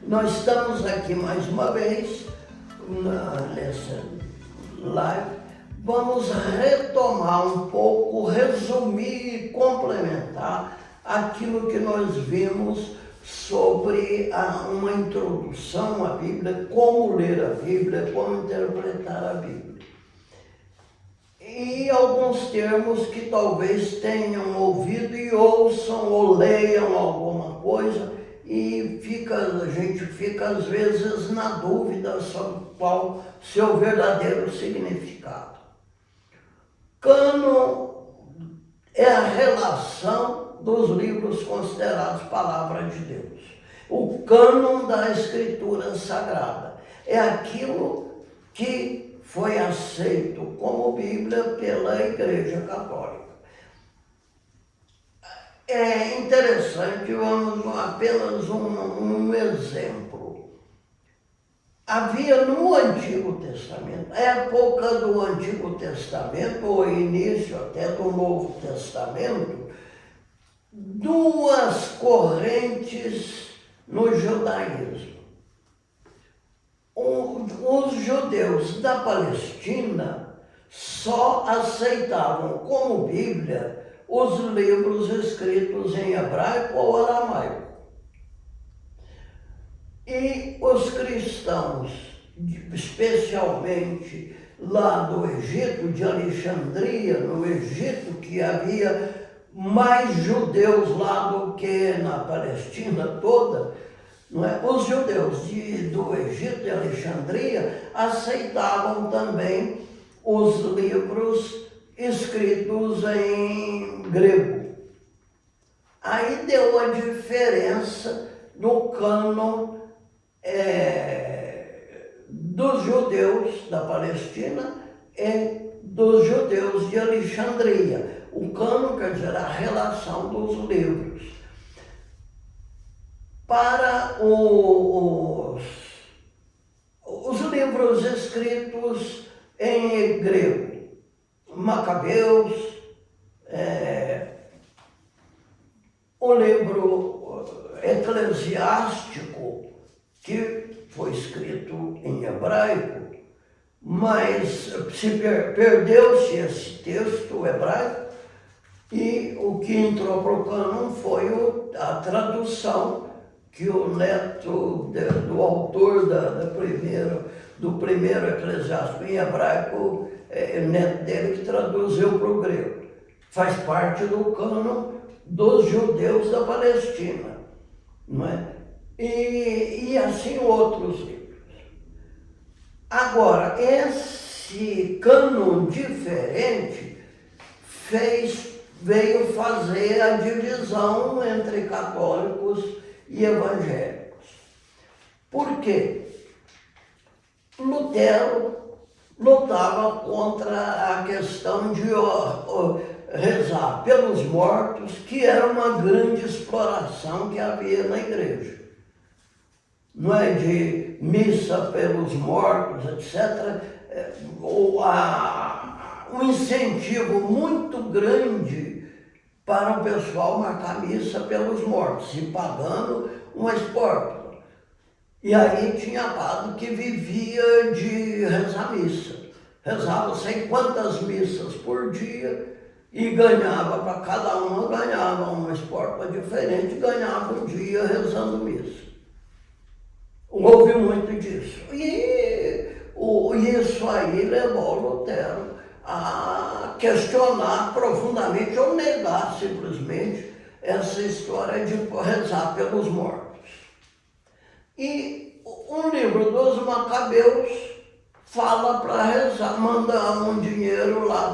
Nós estamos aqui mais uma vez nessa live. Vamos retomar um pouco, resumir e complementar aquilo que nós vimos sobre uma introdução à Bíblia, como ler a Bíblia, como interpretar a Bíblia. E alguns termos que talvez tenham ouvido e ouçam ou leiam alguma coisa e a gente fica às vezes na dúvida sobre qual seu verdadeiro significado. Cânon é a relação dos livros considerados palavra de Deus. O cânon da Escritura Sagrada é aquilo que foi aceito como Bíblia pela Igreja Católica. É interessante, vamos apenas um exemplo. Havia no Antigo Testamento, época do Antigo Testamento, ou início até do Novo Testamento, duas correntes no judaísmo. Os judeus da Palestina só aceitavam como Bíblia os livros escritos em hebraico ou aramaico. E os cristãos, especialmente lá do Egito, de Alexandria, no Egito, que havia mais judeus lá do que na Palestina toda, não é? Os judeus do Egito e Alexandria aceitavam também os livros escritos em grego. Aí deu a diferença no cânon dos judeus da Palestina e dos judeus de Alexandria. O cânon quer dizer a relação dos livros. Para os livros escritos em grego, Macabeus, o livro eclesiástico, que foi escrito em hebraico, mas perdeu-se esse texto hebraico e o que entrou para o cânon foi a tradução que o neto do autor do primeiro eclesiástico em hebraico, o neto dele que traduziu para o grego. Faz parte do cânon dos judeus da Palestina, não é? E assim outros livros. Agora, esse cânon diferente veio fazer a divisão entre católicos e evangélicos. Por quê? Lutero lutava contra a questão de rezar pelos mortos, que era uma grande exploração que havia na igreja. Não é de missa pelos mortos, etc. Um incentivo muito grande para o pessoal marcar missa pelos mortos, e pagando uma espórtula. E aí tinha padre que vivia de rezar missa. Rezava sei quantas missas por dia e ganhava, para cada uma ganhava uma espórtula diferente, ganhava um dia rezando missa. Houve muito disso. E isso aí levou Lutero a questionar profundamente ou negar simplesmente essa história de rezar pelos mortos. E um livro dos Macabeus fala para rezar, manda um dinheiro lá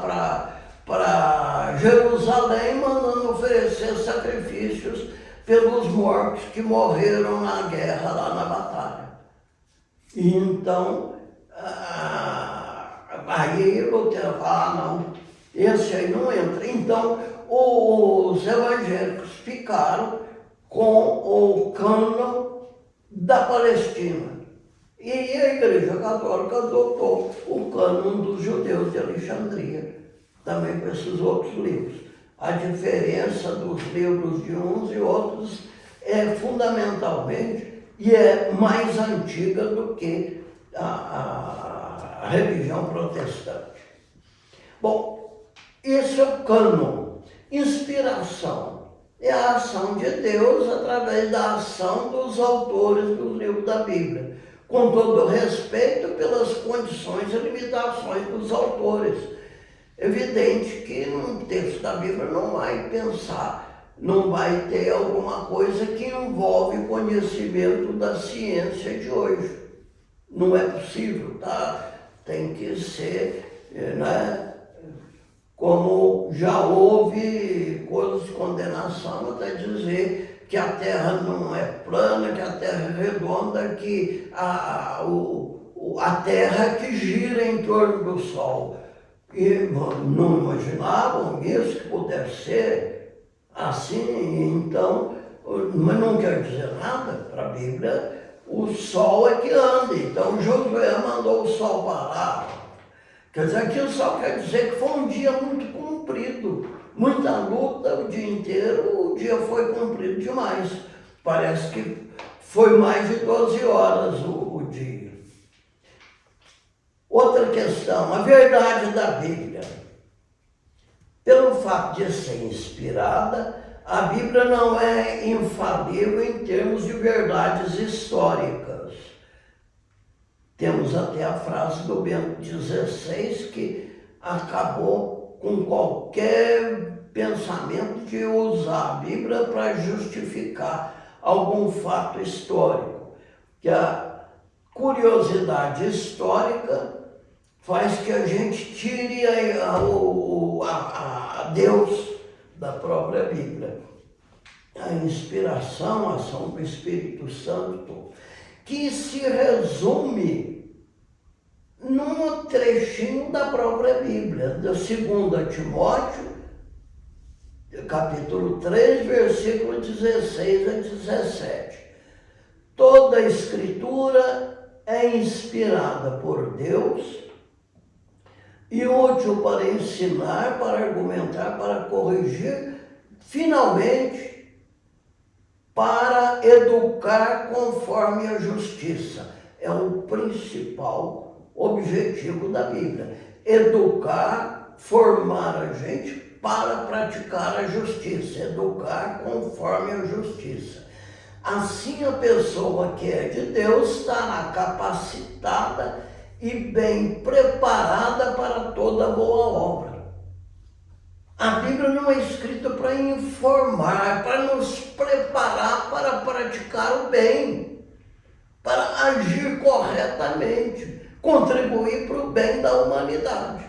para Jerusalém, mandando oferecer sacrifícios pelos mortos que morreram na guerra, lá na batalha. E então, aí Lutero fala, não, esse aí não entra. Então, os evangélicos ficaram com o cânon da Palestina. E a Igreja Católica adotou o cânon dos judeus de Alexandria, também com esses outros livros. A diferença dos livros de uns e outros é fundamentalmente e é mais antiga do que a religião protestante. Bom, esse é o cânon. Inspiração é a ação de Deus através da ação dos autores do livro da Bíblia, com todo respeito pelas condições e limitações dos autores. Evidente que num texto da Bíblia não vai pensar, não vai ter alguma coisa que envolve conhecimento da ciência de hoje. Não é possível, tá? Tem que ser, né? Como já houve coisas de condenação até dizer que a Terra não é plana, que a Terra é redonda, que a Terra que gira em torno do Sol. E não imaginavam isso, que pudesse ser assim, então, mas não quer dizer nada para a Bíblia, o Sol é que anda, então Josué mandou o Sol parar. Quer dizer, aquilo só quer dizer que foi um dia muito comprido, muita luta o dia inteiro, o dia foi comprido demais. Parece que foi mais de 12 horas o dia. Outra questão, a verdade da Bíblia. Pelo fato de ser inspirada, a Bíblia não é infalível em termos de verdades históricas. Temos até a frase do Bento XVI que acabou com qualquer pensamento de usar a Bíblia para justificar algum fato histórico. Que a curiosidade histórica faz que a gente tire a Deus da própria Bíblia. A inspiração, a ação do Espírito Santo, que se resume num trechinho da própria Bíblia, da 2 Timóteo, capítulo 3, versículo 16 a 17. Toda a Escritura é inspirada por Deus e útil para ensinar, para argumentar, para corrigir, finalmente, para educar conforme a justiça. É o principal objetivo da Bíblia. Educar, formar a gente para praticar a justiça. Educar conforme a justiça. Assim a pessoa que é de Deus estará capacitada e bem preparada para toda boa obra. A Bíblia não é escrita para informar, para nos preparar para praticar o bem, para agir corretamente, contribuir para o bem da humanidade.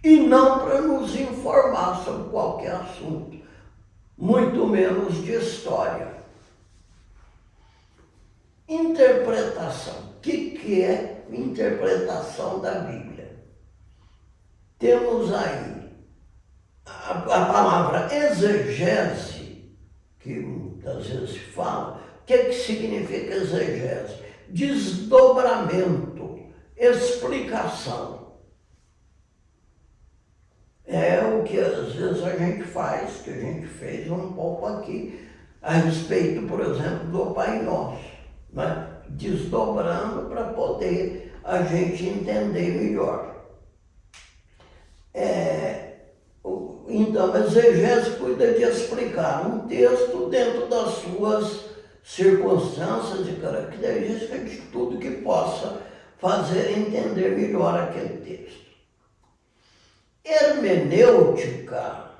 E não para nos informar sobre qualquer assunto, muito menos de história. Interpretação. O que é interpretação da Bíblia? Temos aí a palavra exegese, que muitas vezes se fala. O que significa exegese? Desdobramento, explicação. É o que às vezes a gente faz, que a gente fez um pouco aqui, a respeito, por exemplo, do Pai Nosso, né? Desdobrando para poder a gente entender melhor. Então, a exegese cuida de explicar um texto dentro das suas circunstâncias e características, de tudo que possa fazer entender melhor aquele texto. Hermenêutica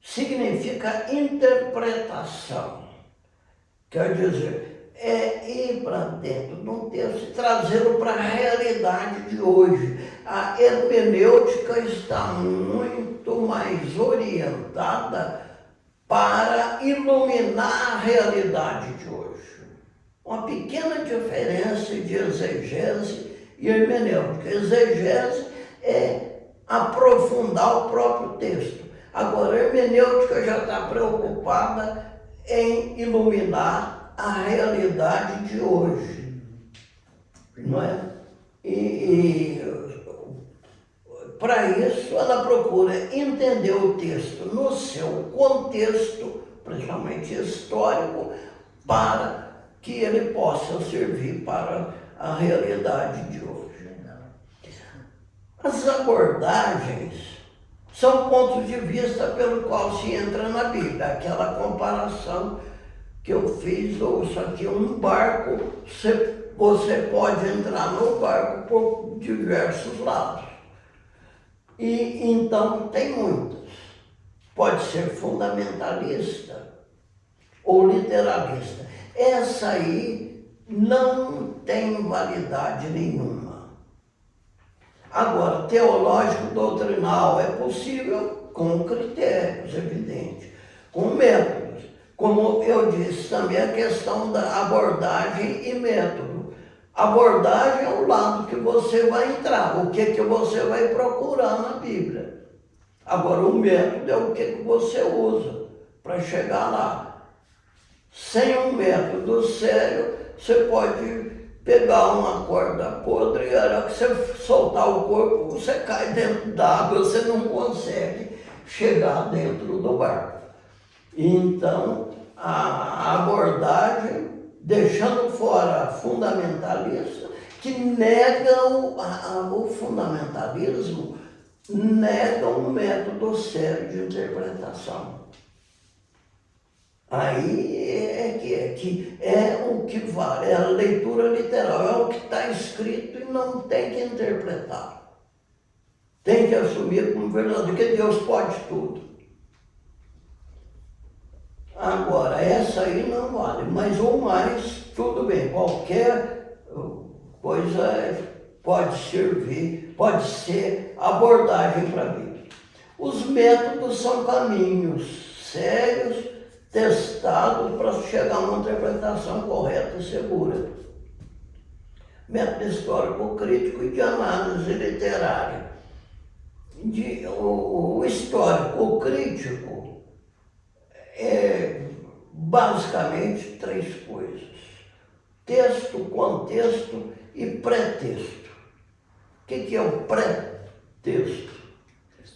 significa interpretação. Quer dizer, é ir para dentro de um texto e trazê-lo para a realidade de hoje. A hermenêutica está muito mais orientada para iluminar a realidade de hoje. Uma pequena diferença de exegese e hermenêutica. Exegese é aprofundar o próprio texto. Agora, a hermenêutica já está preocupada em iluminar a realidade de hoje, não é? Para isso, ela procura entender o texto no seu contexto, principalmente histórico, para que ele possa servir para a realidade de hoje. As abordagens são pontos de vista pelo qual se entra na Bíblia. Aquela comparação que eu fiz, isso aqui é um barco, você pode entrar no barco por diversos lados. E então tem muitas. Pode ser fundamentalista ou literalista. Essa aí não tem validade nenhuma. Agora, teológico doutrinal é possível com critérios, evidente, com métodos. Como eu disse também, a questão da abordagem e método. Abordagem é o lado que você vai entrar, o que você vai procurar na Bíblia. Agora, o método é o que você usa para chegar lá. Sem um método sério, você pode pegar uma corda podre e a hora que você soltar o corpo, você cai dentro d'água, você não consegue chegar dentro do barco. Então, a abordagem, deixando fora a fundamentalista, que nega o fundamentalismo, nega um método sério de interpretação. Aí é o que vale, é a leitura literal, é o que está escrito e não tem que interpretar. Tem que assumir como verdade, que Deus pode tudo. Agora, essa aí não vale, mas ou mais, tudo bem, qualquer coisa pode servir, pode ser abordagem para a Bíblia. Os métodos são caminhos sérios, testados para chegar a uma interpretação correta e segura. Método histórico crítico e de análise literária. O histórico crítico é basicamente três coisas: texto, contexto e pré-texto. O que é o pré-texto?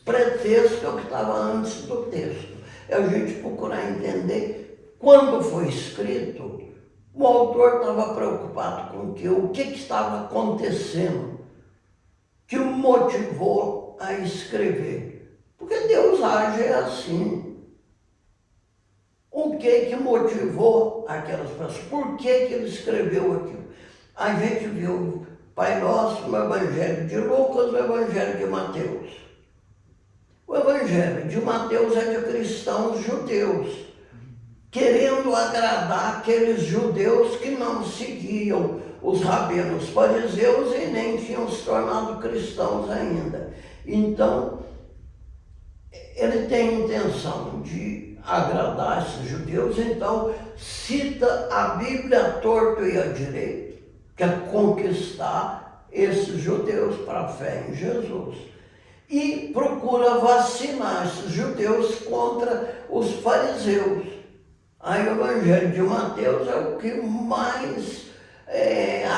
Pré-texto é o que estava antes do texto. É a gente procurar entender quando foi escrito, o autor estava preocupado com o que estava acontecendo, que o motivou a escrever. Porque Deus age assim. O que motivou aquelas pessoas? Por que ele escreveu aquilo? A gente viu Pai Nosso no Evangelho de Lucas, no Evangelho de Mateus. O Evangelho de Mateus é de cristãos judeus, querendo agradar aqueles judeus que não seguiam os rabinos fariseus e nem tinham se tornado cristãos ainda. Então, ele tem a intenção de agradar esses judeus, então cita a Bíblia torto e à direita, quer conquistar esses judeus para a fé em Jesus. E procura vacinar esses judeus contra os fariseus. Aí o Evangelho de Mateus é o que mais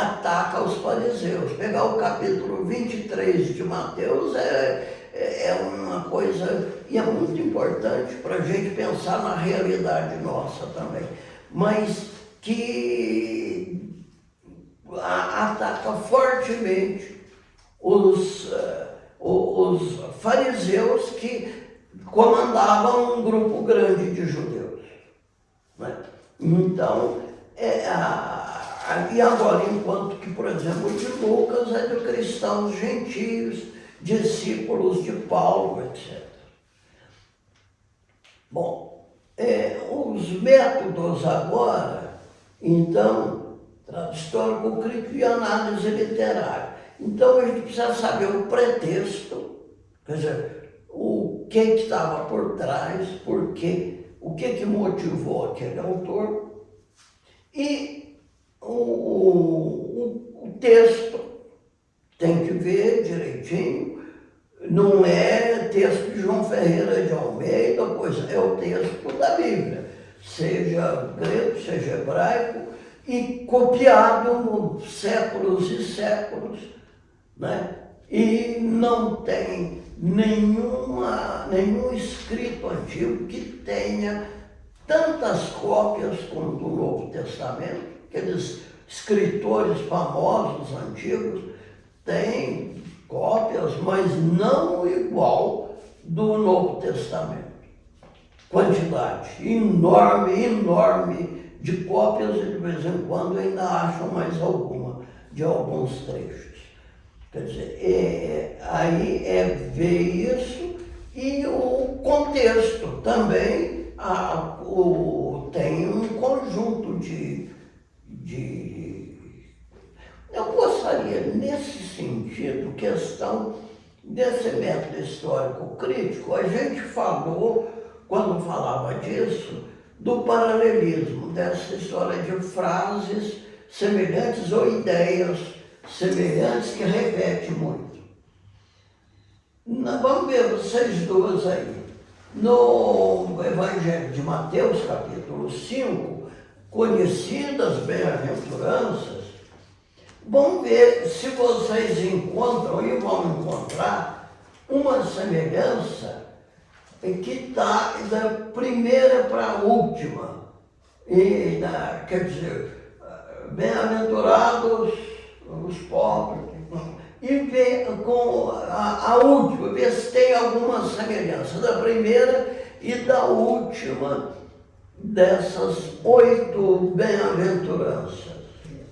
ataca os fariseus. Pegar o capítulo 23 de Mateus é uma coisa, e é muito importante para a gente pensar na realidade nossa também, mas que ataca fortemente os fariseus que comandavam um grupo grande de judeus. Né? Então, e agora, enquanto que, por exemplo, de Lucas é de cristãos gentios, discípulos de Paulo, etc. Bom, os métodos agora, então, histórico crítico e análise literária. Então a gente precisa saber o pretexto, quer dizer, o que estava por trás, o que motivou aquele autor, e o texto tem que ver direitinho, não é texto de João Ferreira de Almeida, é o texto da Bíblia, seja grego, seja hebraico, e copiado séculos e séculos, né? E não tem nenhum escrito antigo que tenha tantas cópias como do Novo Testamento, aqueles escritores famosos, antigos, têm cópias, mas não igual do Novo Testamento. Quantidade enorme, enorme de cópias, e de vez em quando ainda acham mais alguma de alguns trechos. Quer dizer, aí ver isso e o contexto também tem um conjunto de. Eu gostaria, nesse sentido, questão desse método histórico crítico, a gente falou, quando falava disso, do paralelismo, dessa história de frases semelhantes ou ideias semelhantes que repete muito. Vamos ver vocês duas aí. No Evangelho de Mateus, capítulo 5, conhecidas bem-aventuranças, vamos ver se vocês encontram e vão encontrar uma semelhança que está da primeira para a última. Quer dizer, bem-aventurados os pobres. E ver com a última, ver se tem alguma semelhança da primeira e da última dessas 8 bem-aventuranças.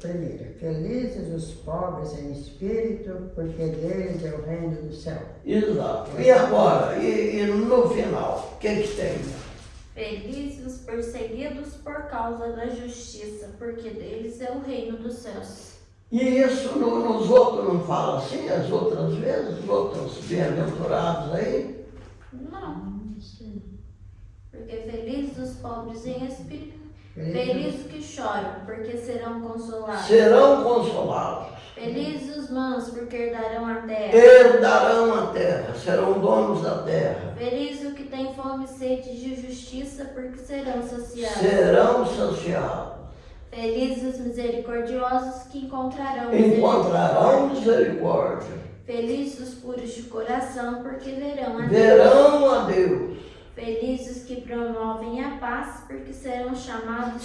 Primeira, felizes os pobres em espírito, porque deles é o reino do céu. Exato. E agora, e no final, o que tem? Felizes os perseguidos por causa da justiça, porque deles é o reino dos céus. E isso nos outros não fala assim, as outras vezes, os outros bem-aventurados aí? Não. Porque felizes os pobres em espírito, felizes os que choram, porque serão consolados. Serão consolados. Felizes os mansos, porque herdarão a terra. Herdarão a terra, serão donos da terra. Felizes os que têm fome e sede de justiça, porque serão saciados. Serão saciados. Felizes os misericordiosos, que encontrarão misericórdia. Felizes os puros de coração, porque verão a Deus. Verão a Deus. Felizes os que promovem a paz, porque serão chamados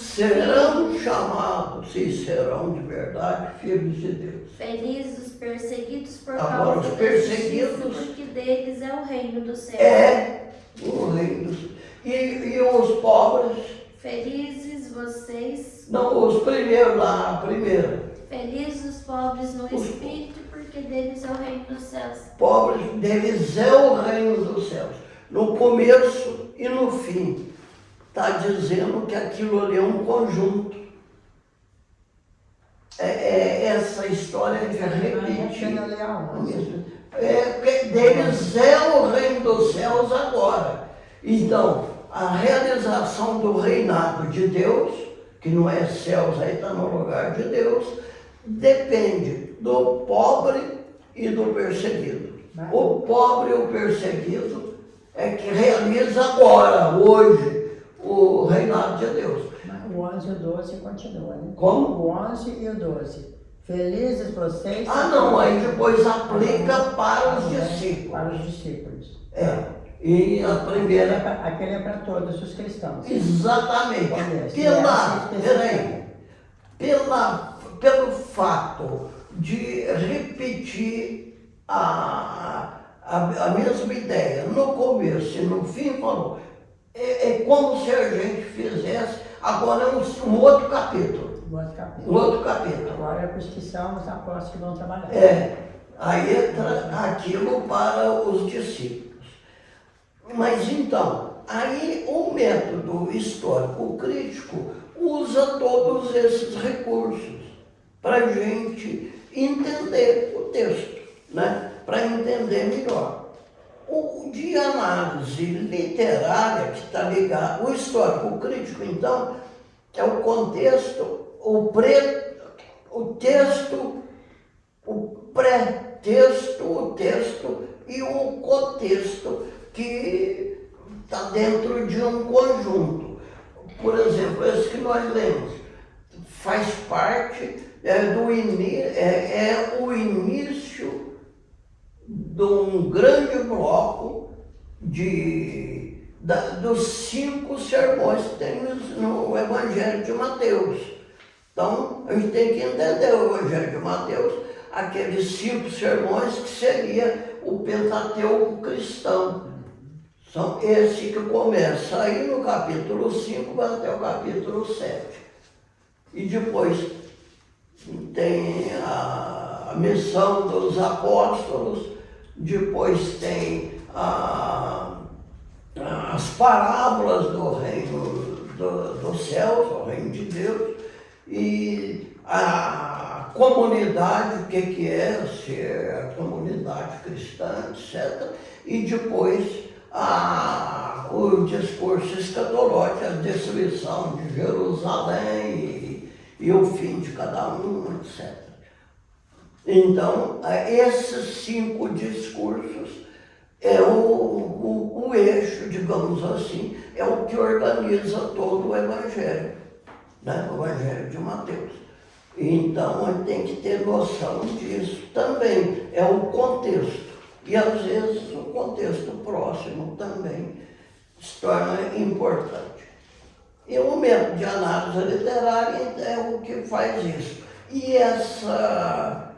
e serão de verdade filhos de Deus. Felizes os perseguidos por Agora, causa os da perseguidos, justiça, porque deles é o reino do céu. É o reino do céu. E os pobres? Felizes vocês. Não, os primeiros lá, a primeira. Felizes os pobres no espírito, porque deles é o reino dos céus. Pobres, deles é o reino dos céus. No começo e no fim, está dizendo que aquilo ali é um conjunto. Essa história de repetir. Deles é o reino dos céus agora. Então, a realização do reinado de Deus, que não é céus, aí está no lugar de Deus, depende do pobre e do perseguido. O pobre e o perseguido é que realiza agora, hoje, o reinado de Deus. O 11 e o 12 continua, né? Como? O 11 e o 12. Felizes vocês... Não, aí depois aplica para os discípulos. Para os discípulos. E a primeira... Aquele é para todos os cristãos. Exatamente. Pelo fato de repetir a mesma ideia no começo e no fim, falou, é como se a gente fizesse agora um outro capítulo. Um outro capítulo. Agora é para os que são os apóstolos que vão trabalhar. Aí entra aquilo para os discípulos. Mas então, aí o método histórico crítico usa todos esses recursos para a gente entender o texto, né? Para entender melhor. O de análise literária que está ligado, o histórico crítico, então, é o contexto, o texto, o pré-texto, o texto e o contexto que está dentro de um conjunto. Por exemplo, esse que nós lemos faz parte o início de um grande bloco dos 5 sermões que tem no Evangelho de Mateus. Então, a gente tem que entender o Evangelho de Mateus, aqueles 5 sermões que seria o Pentateuco cristão. São esse que começa aí no capítulo 5 vai até o capítulo 7. E depois tem a missão dos apóstolos, depois tem as parábolas do reino dos céus, o reino de Deus, e a comunidade, o que é ser a comunidade cristã, etc. E depois o discurso escatológico, a destruição de Jerusalém e o fim de cada um, etc. Então, esses 5 discursos é o eixo, digamos assim, é o que organiza todo o Evangelho, né? O Evangelho de Mateus. Então, a gente tem que ter noção disso também, é o contexto. E às vezes o contexto próximo também se torna importante. E o método de análise literária é o que faz isso. E essa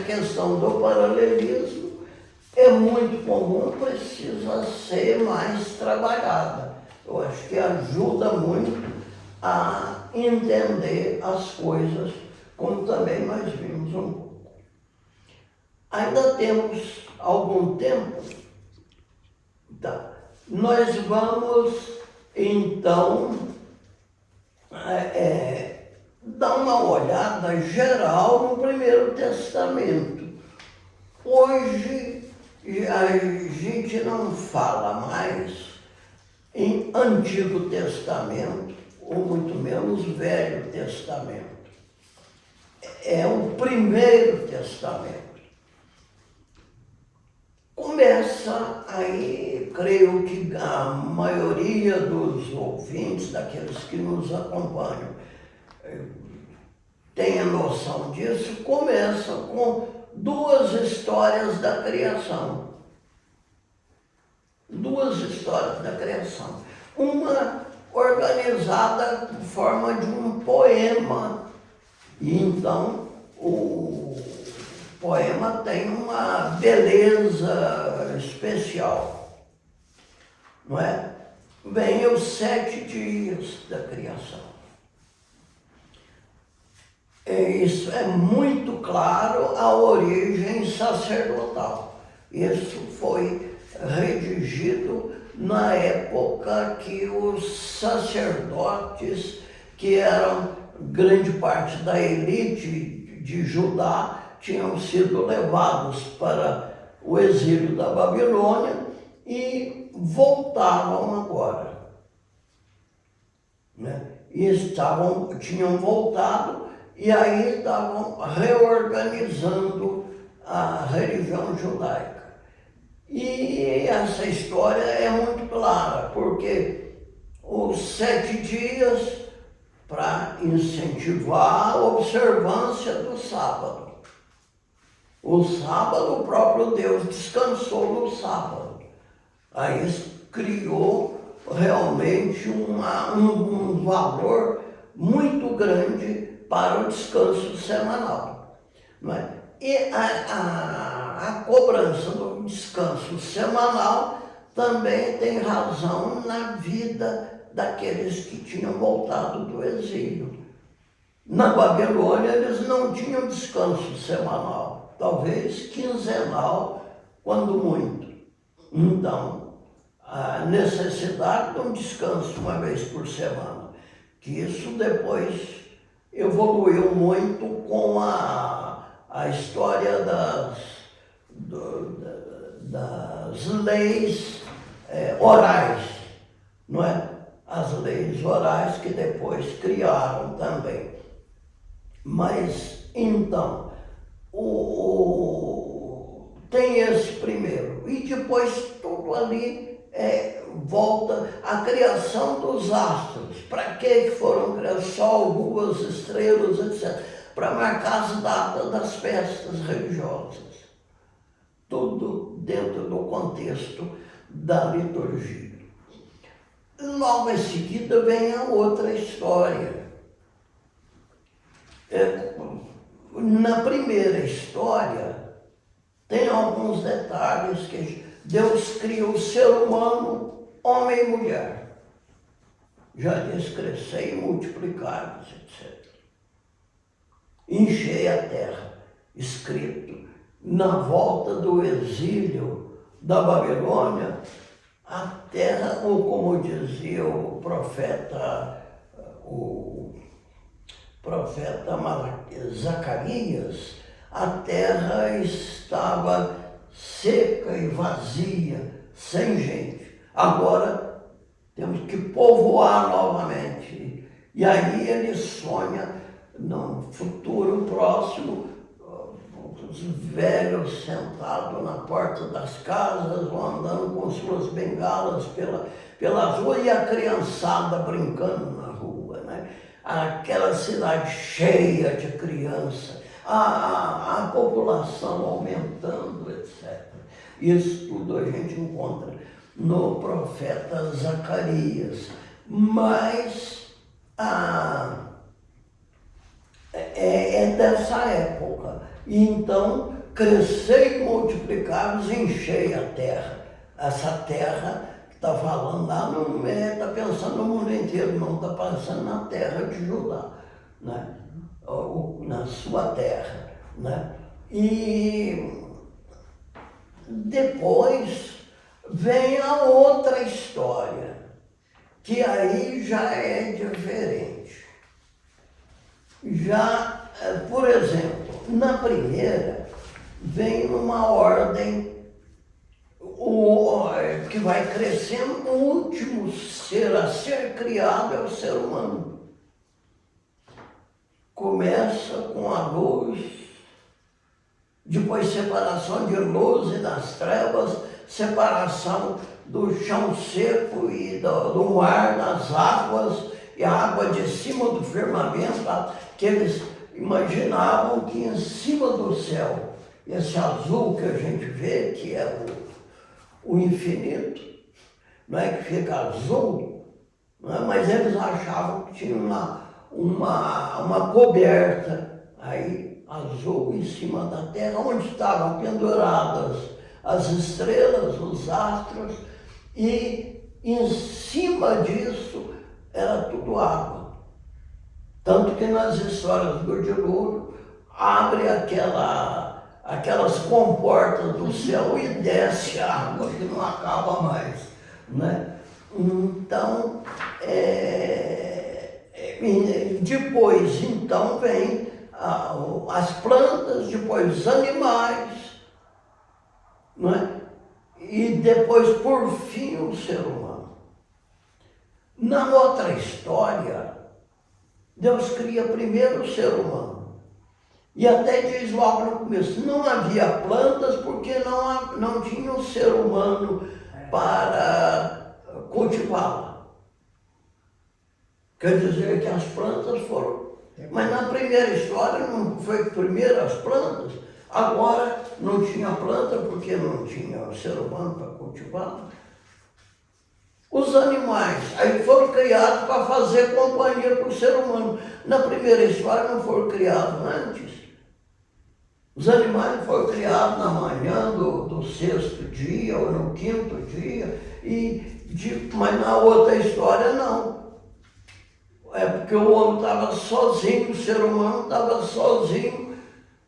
questão do paralelismo é muito comum, precisa ser mais trabalhada. Eu acho que ajuda muito a entender as coisas, como também nós vimos um pouco. Ainda temos algum tempo, tá? Nós vamos, então, dar uma olhada geral no Primeiro Testamento. Hoje, a gente não fala mais em Antigo Testamento, ou muito menos Velho Testamento. É o Primeiro Testamento. Começa aí, creio que a maioria dos ouvintes, daqueles que nos acompanham, tem a noção disso, começa com 2 histórias da criação. 2 histórias da criação. Uma organizada em forma de um poema. E então o poema tem uma beleza especial, não é? Vem os 7 dias da criação. Isso é muito claro a origem sacerdotal. Isso foi redigido na época que os sacerdotes, que eram grande parte da elite de Judá, tinham sido levados para o exílio da Babilônia e voltavam agora, né? E tinham voltado e aí estavam reorganizando a religião judaica. E essa história é muito clara, porque os 7 dias para incentivar a observância do sábado. O sábado, o próprio Deus descansou no sábado. Aí criou realmente um valor muito grande para o descanso semanal. Não é? E a cobrança do descanso semanal também tem razão na vida daqueles que tinham voltado do exílio. Na Babilônia eles não tinham descanso semanal, talvez quinzenal, quando muito. Então, a necessidade de um descanso uma vez por semana, que isso depois evoluiu muito com a história das leis orais, não é? As leis orais que depois criaram também. Mas, então, tem esse primeiro. E depois tudo ali volta à criação dos astros. Para que foram criados Sol, Luas, estrelas, etc. Para marcar as datas das festas religiosas. Tudo dentro do contexto da liturgia. Logo em seguida vem a outra história, Na primeira história, tem alguns detalhes que Deus cria o ser humano, homem e mulher. Já diz crescer e multiplicar, etc. Enchei a terra, escrito na volta do exílio da Babilônia, a terra, ou como dizia o profeta Zacarias, a terra estava seca e vazia, sem gente. Agora temos que povoar novamente. E aí ele sonha, no futuro próximo, os velhos sentados na porta das casas, ou andando com suas bengalas pelas ruas, e a criançada brincando na rua, né? Aquela cidade cheia de crianças, a população aumentando, etc. Isso tudo a gente encontra no profeta Zacarias. Mas é dessa época. E então, crescei e multiplicai-vos, enchei a terra. Essa terra que está falando lá, não está pensando no mundo inteiro, não, está pensando na terra de Judá, né? Na sua terra, né? E depois vem a outra história, que aí já é diferente. Já, por exemplo, na primeira, vem uma ordem que vai crescendo. O último ser a ser criado é o ser humano. Começa com a luz, depois separação de luz e das trevas, separação do chão seco e do mar, das águas, e a água de cima do firmamento, que eles imaginavam que em cima do céu, esse azul que a gente vê, que é o infinito, não é que fica azul, não é? Mas eles achavam que tinha uma coberta aí azul em cima da terra, onde estavam penduradas as estrelas, os astros, e em cima disso era tudo água. Tanto que nas histórias do dilúvio abre aquelas comportas do céu e desce água que não acaba mais, né? Então, depois então vem as plantas, depois os animais, não é? E depois, por fim, o ser humano. Na outra história, Deus cria primeiro o ser humano. E até diz logo no começo, não havia plantas porque não tinha o ser humano para cultivá-la. Quer dizer que as plantas foram. Mas na primeira história não foi primeiro as plantas, agora não tinha planta porque não tinha o ser humano para cultivá-la. Os animais, aí foram criados para fazer companhia para o ser humano. Na primeira história não foram criados antes. Os animais foram criados na manhã do sexto dia ou no quinto dia, mas na outra história não. É porque o homem estava sozinho, o ser humano estava sozinho,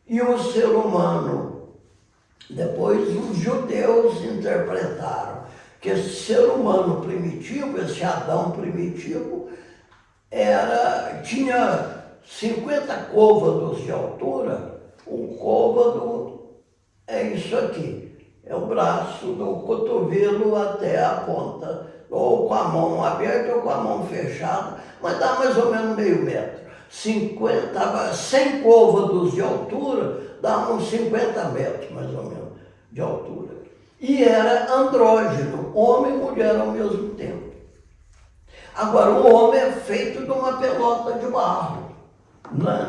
e o ser humano, depois os judeus interpretaram que esse ser humano primitivo, esse Adão primitivo, tinha 50 côvados de altura. Um côvado é isso aqui, é o braço do cotovelo até a ponta, ou com a mão aberta ou com a mão fechada, mas dá mais ou menos meio metro. 100 côvados de altura, dá uns 50 metros mais ou menos de altura. E era andrógeno, homem e mulher ao mesmo tempo. Agora, o homem é feito de uma pelota de barro,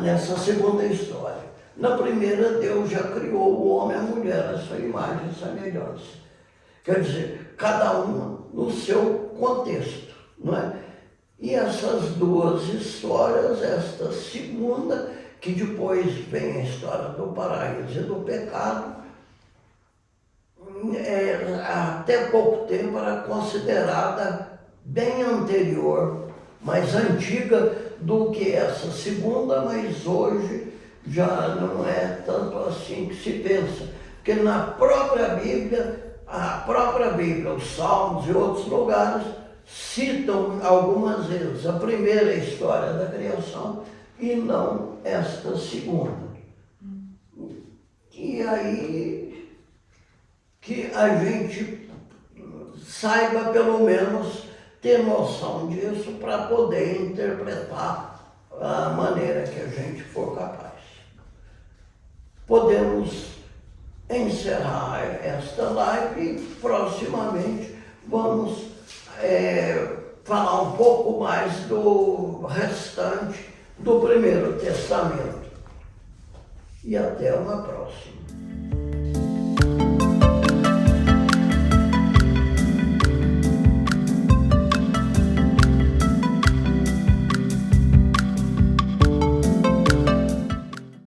nessa segunda história. Na primeira, Deus já criou o homem e a mulher, a sua imagem e semelhança. Quer dizer, cada um no seu contexto, não é? E essas duas histórias, esta segunda que depois vem a história do paraíso e do pecado, até pouco tempo era considerada bem anterior, mais antiga do que essa segunda, mas hoje já não é tanto assim que se pensa. Porque na própria Bíblia, os Salmos e outros lugares citam algumas vezes a primeira história da criação e não esta segunda. E aí que a gente saiba pelo menos ter noção disso para poder interpretar a maneira que a gente for capaz. Podemos encerrar esta live e proximamente vamos falar um pouco mais do restante do Primeiro Testamento. E até uma próxima.